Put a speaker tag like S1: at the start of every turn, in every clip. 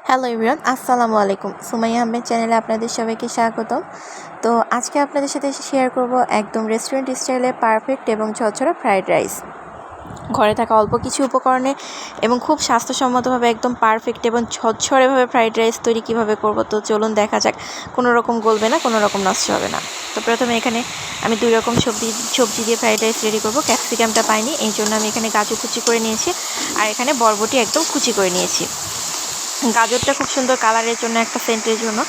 S1: Hello everyone, আসসালামু আলাইকুম। সুমাইয়া আহমেদ চ্যানেলে আপনাদের সবাইকে স্বাগতম। তো আজকে আপনাদের সাথে শেয়ার করব একদম রেস্টুরেন্ট স্টাইলে পারফেক্ট এবং ঝরঝরা ফ্রাইড রাইস। ঘরে থাকা অল্প কিছু উপকরণে এবং খুব স্বাস্থ্যসম্মতভাবে একদম পারফেক্ট এবং ঝরঝরেভাবে ফ্রাইড রাইস তৈরি কীভাবে করব, তো চলুন দেখা যাক। কোনো রকম গলবে না, কোনো রকম নষ্ট হবে না। তো প্রথমে এখানে আমি 2 রকম সবজি দিয়ে ফ্রাইড রাইস রেডি করব। ক্যাপসিকামটা পাইনি, এই জন্য আমি এখানে গাজর কুচি করে নিয়েছি, আর এখানে বরবটি একদম কুচি করে নিয়েছি। গাজরটা খুব সুন্দর কালারের জন্য, একটা সেন্টের জন্য,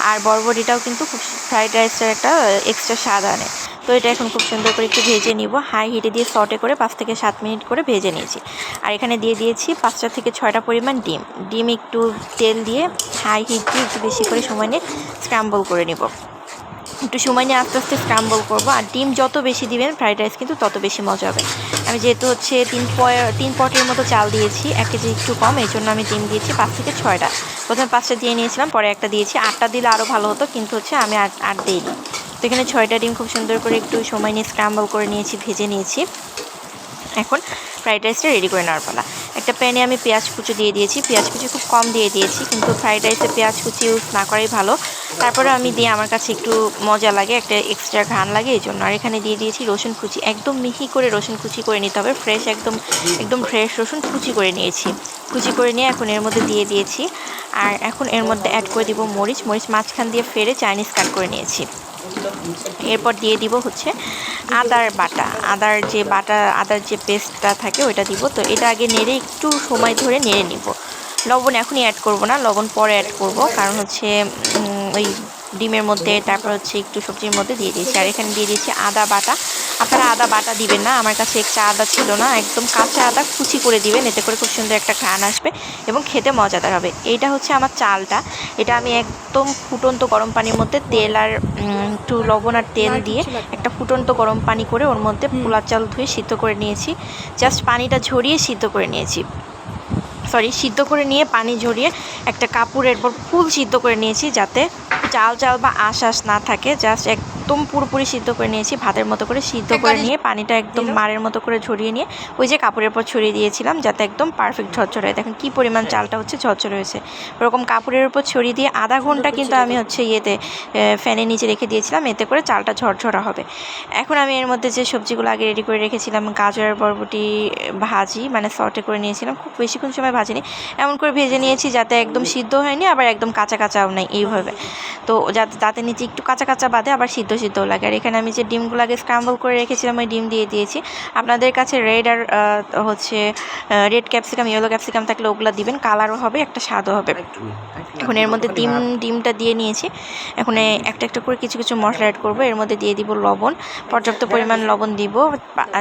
S1: আর বরবটিটাও কিন্তু খুব ফ্রাইড রাইসটার একটা এক্সট্রা স্বাদ আনে। তো এটা এখন খুব সুন্দর করে একটু ভেজে নিব। হাই হিটে দিয়ে সটে করে 5 থেকে 7 মিনিট করে ভেজে নিয়েছি। আর এখানে দিয়ে দিয়েছি 5টা থেকে 6টা পরিমাণ ডিম একটু তেল দিয়ে হাই হিট দিয়ে একটু বেশি করে সময় নিয়ে স্ক্র্যাম্বল করে নিব। একটু সময় নিয়ে আস্তে আস্তে স্ক্রাম্বল করবো। আর ডিম যত বেশি দিবেন ফ্রাইড রাইস কিন্তু তত বেশি মজা হবে। আমি যেহেতু হচ্ছে 3 পটের মতো চাল দিয়েছি, 1 কেজি একটু কম, এই জন্য আমি ডিম দিয়েছি 5 থেকে 6টা। প্রথমে 5টা দিয়ে নিয়েছিলাম, পরে 1টা দিয়েছি। 8টা দিলে আরও ভালো হতো, কিন্তু হচ্ছে আমি 8 দিইনি। তো এখানে 6টা ডিম খুব সুন্দর করে একটু সময় নিয়ে স্ক্রাম্বল করে নিয়েছি, ভেজে নিয়েছি। এখন ফ্রাইড রাইসটা রেডি করে নেওয়ার পালা। একটা প্যানে আমি পেঁয়াজ কুচি দিয়ে দিয়েছি। পেঁয়াজ কুচি খুব কম দিয়ে দিয়েছি, কিন্তু ফ্রাইড রাইসে পেঁয়াজ কুচি ইউজ না করাই ভালো। তারপরে আমি দিয়ে আমার কাছে একটু মজা লাগে, একটা এক্সট্রা ঘ্রাণ লাগে, এই জন্য। আর এখানে দিয়ে দিয়েছি রসুন কুচি, একদম মিহি করে রসুন কুচি করে নিতে হবে। ফ্রেশ একদম ফ্রেশ রসুন কুচি করে নিয়েছি। কুচি করে নিয়ে এখন এর মধ্যে দিয়ে দিয়েছি। আর এখন এর মধ্যে অ্যাড করে দিব মরিচ মাঝখান দিয়ে ফেরে চাইনিজ কাট করে নিয়েছি। এরপর দিয়ে দিব হচ্ছে আদার যে পেস্টটা থাকে ওইটা দিব। তো এটা আগে নেড়ে একটু সময় ধরে নেড়ে নিব। লবণ এখনই অ্যাড করব না, লবণ পরে অ্যাড করব, কারণ হচ্ছে ওই ডিমের মধ্যে, তারপর হচ্ছে একটু সবজির মধ্যে দিয়ে দিয়েছি। আর এখানে দিয়ে দিয়েছি আদা বাটা। আপনারা আদা বাটা দিবেন না, আমার কাছে একটা আদা ছিল না, একদম কাঁচা আদা কুচি করে দিবেন, এতে করে খুব সুন্দর একটা ঘ্রাণ আসবে এবং খেতে মজাদার হবে। এইটা হচ্ছে আমার চালটা। এটা আমি একদম ফুটন্ত গরম পানির মধ্যে তেল আর একটু লবণ আর তেল দিয়ে একটা ফুটন্ত গরম পানি করে ওর মধ্যে পোলার চাল ধুয়ে সিদ্ধ করে নিয়েছি। জাস্ট পানিটা ঝরিয়ে সিদ্ধ করে নিয়েছি, সিদ্ধ করে নিয়ে পানি ঝরিয়ে একটা কাপড়ের পর ফুল সিদ্ধ করে নিয়েছি, যাতে চাল বা আঁশ না থাকে। জাস্ট একদম পুরোপুরি সিদ্ধ করে নিয়েছি, ভাতের মতো করে সিদ্ধ করে নিয়ে পানিটা একদম মারের মতো করে ঝরিয়ে নিয়ে ওই যে কাপড়ের পর ছড়িয়ে দিয়েছিলাম, যাতে একদম পারফেক্ট ঝরঝরে হয়। দেখেন কী পরিমাণ চালটা হচ্ছে ঝরঝরে হয়েছে। ওরকম কাপড়ের উপর ছড়িয়ে দিয়ে আধা ঘন্টা কিন্তু আমি হচ্ছে ফ্যানের নিচে রেখে দিয়েছিলাম, এতে করে চালটা ঝরঝরা হবে। এখন আমি এর মধ্যে যে সবজিগুলো আগে রেডি করে রেখেছিলাম, গাজর বরবটি ভাজি মানে সটে করে নিয়েছিলাম, খুব বেশিক্ষণ সময় ভাজিনি, এমন করে ভেজে নিয়েছি যাতে একদম সিদ্ধ হয়নি, আবার একদম কাঁচা কাঁচাও নাই, এইভাবে। তো যাতে নিচে একটু কাঁচা কাঁচা বাদে, আবার সিদ্ধও লাগে। আর এখানে আমি যে ডিমগুলো আগে স্ক্রাম্বল করে রেখেছিলাম, ওই ডিম দিয়ে দিয়েছি। আপনাদের কাছে রেড আর হচ্ছে রেড ক্যাপসিকাম, ইয়েলো ক্যাপসিকাম থাকলে ওগুলো দিবেন, কালারও হবে, একটা স্বাদও হবে। এখন এর মধ্যে ডিমটা দিয়ে নিয়েছি। এখন একটা করে কিছু মশলা অ্যাড করবো। এর মধ্যে দিয়ে দিব লবণ, পর্যাপ্ত পরিমাণ লবণ দিব।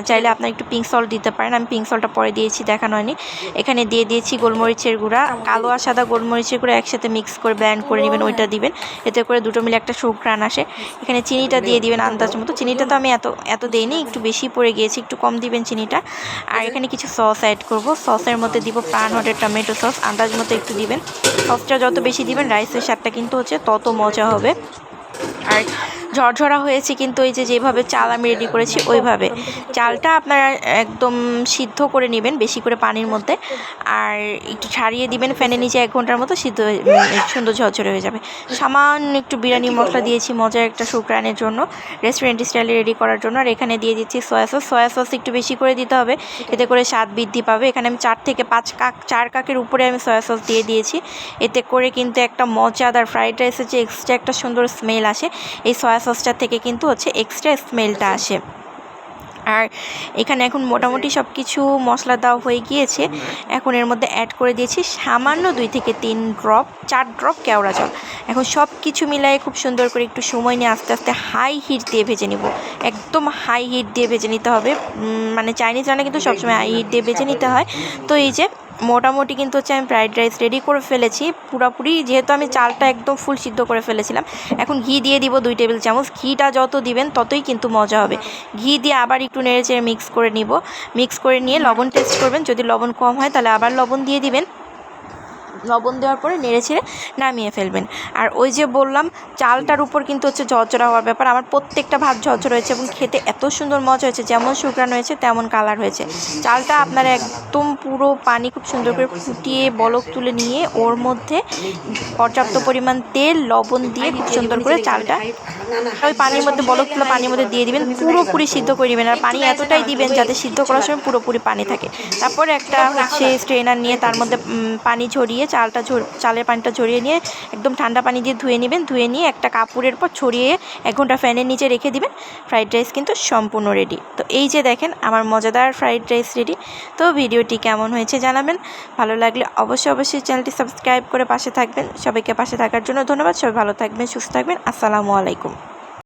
S1: চাইলে আপনার একটু পিঙ্ক সল্ট দিতে পারেন, আমি পিঙ্ক সল্টটা পরে দিয়েছি, দেখানো হয়নি। এখানে দিয়ে দিয়েছি গোলমরিচের গুঁড়া, কালো আর সাদা গোলমরিচের গুঁড়া একসাথে মিক্স করে ব্লেন্ড করে নেবেন, ওইটা দিবেন, এতে করে দুটো মিলে একটা সুঘ্রাণ আসে। এখানে চিনিটা দিয়ে দিবেন আন্দাজ মতো। চিনিটা তো আমি এত দিইনি, একটু বেশি পড়ে গিয়েছি, একটু কম দিবেন চিনিটা। আর এখানে কিছু সস অ্যাড করব। সসের মধ্যে দিব প্রাণ হোটেল টমেটো সস, আন্দাজ মতো একটু দিবেন। সসটা যত বেশি দিবেন রাইসের স্বাদটা কিন্তু হচ্ছে তত মজা হবে। আর ঝরঝরা হয়েছে কিন্তু এই যেভাবে চাল আমি রেডি করেছি ওইভাবে। চালটা আপনারা একদম সিদ্ধ করে নেবেন বেশি করে পানির মধ্যে, আর একটু ছাড়িয়ে দিবেন ফ্যানের নিচে 1 ঘন্টার মতো, সিদ্ধ সুন্দর ঝরঝরে হয়ে যাবে। সামান্য একটু বিরিয়ানি মশলা দিয়েছি মজার একটা সুঘ্রাণের জন্য, রেস্টুরেন্ট স্টাইলে রেডি করার জন্য। আর এখানে দিয়ে দিচ্ছি সয়া সস একটু বেশি করে দিতে হবে, এতে করে স্বাদ বৃদ্ধি পাবে। এখানে আমি 4 থেকে 5 কাপ, 4 কাপের উপরে আমি সয়া সস দিয়ে দিয়েছি, এতে করে কিন্তু একটা মজাদার ফ্রাইড রাইসের যে এক্সট্রা একটা সুন্দর স্মেল আসে, এই সয়া সসটা থেকে কিন্তু হচ্ছে এক্সট্রা স্মেলটা আসে। আর এখানে এখন মোটামুটি সব কিছু মশলা দেওয়া হয়ে গিয়েছে। এখন এর মধ্যে অ্যাড করে দিয়েছি সামান্য 2 থেকে 4 ড্রপ কেওড়া জল। এখন সব কিছু মিলাই খুব সুন্দর করে একটু সময় নিয়ে আস্তে আস্তে হাই হিট দিয়ে ভেজে নিব, একদম হাই হিট দিয়ে ভেজে নিতে হবে। মানে চাইনিজ রান্না কিন্তু সবসময় হাই হিট দিয়ে ভেজে নিতে হয়। তো এই যে মোটামুটি কিন্তু হচ্ছে আমি ফ্রাইড রাইস রেডি করে ফেলেছি পুরোপুরি, যেহেতু আমি চালটা একদম ফুল সিদ্ধ করে ফেলেছিলাম। এখন ঘি দিয়ে দিব 2 টেবিল চামচ। ঘিটা যত দিবেন ততই কিন্তু মজা হবে। ঘি দিয়ে আবার একটু নেড়েচেড়ে মিক্স করে নিয়ে লবণ টেস্ট করবেন, যদি লবণ কম হয় তাহলে আবার লবণ দিয়ে দিবেন। লবণ দেওয়ার পরে নেড়ে ছেড়ে নামিয়ে ফেলবেন। আর ওই যে বললাম চালটার উপর কিন্তু হচ্ছে ঝরঝরা হওয়ার ব্যাপার। আমার প্রত্যেকটা ভাত ঝরঝরা হয়েছে এবং খেতে এত সুন্দর মজা হয়েছে, যেমন শুকরান হয়েছে তেমন কালার হয়েছে। চালটা আপনারা একদম পুরো পানি খুব সুন্দর করে ফুটিয়ে বলক তুলে নিয়ে ওর মধ্যে পর্যাপ্ত পরিমাণ তেল লবণ দিয়ে খুব সুন্দর করে চালটা ওই পানির মধ্যে বলক তুলে পানির মধ্যে দিয়ে দিবেন, পুরোপুরি সিদ্ধ করে দিবেন। আর পানি এতটাই দিবেন যাতে সিদ্ধ করার সময় পুরোপুরি পানি থাকে। তারপরে একটা হচ্ছে স্ট্রেনার নিয়ে তার মধ্যে পানি ঝরিয়ে চালের পানিটা ঝরিয়ে নিয়ে একদম ঠান্ডা পানি দিয়ে ধুয়ে নেবেন। ধুয়ে নিয়ে একটা কাপড়ের পর ছড়িয়ে 1 ঘন্টা ফ্যানের নিচে রেখে দিবেন। ফ্রাইড রাইস কিন্তু সম্পূর্ণ রেডি। তো এই যে দেখেন আমার মজাদার ফ্রাইড রাইস রেডি। তো ভিডিওটি কেমন হয়েছে জানাবেন। ভালো লাগলে অবশ্যই চ্যানেলটি সাবস্ক্রাইব করে পাশে থাকবেন। সবাইকে পাশে থাকার জন্য ধন্যবাদ। সবাই ভালো থাকবেন, সুস্থ থাকবেন। আসসালামু আলাইকুম।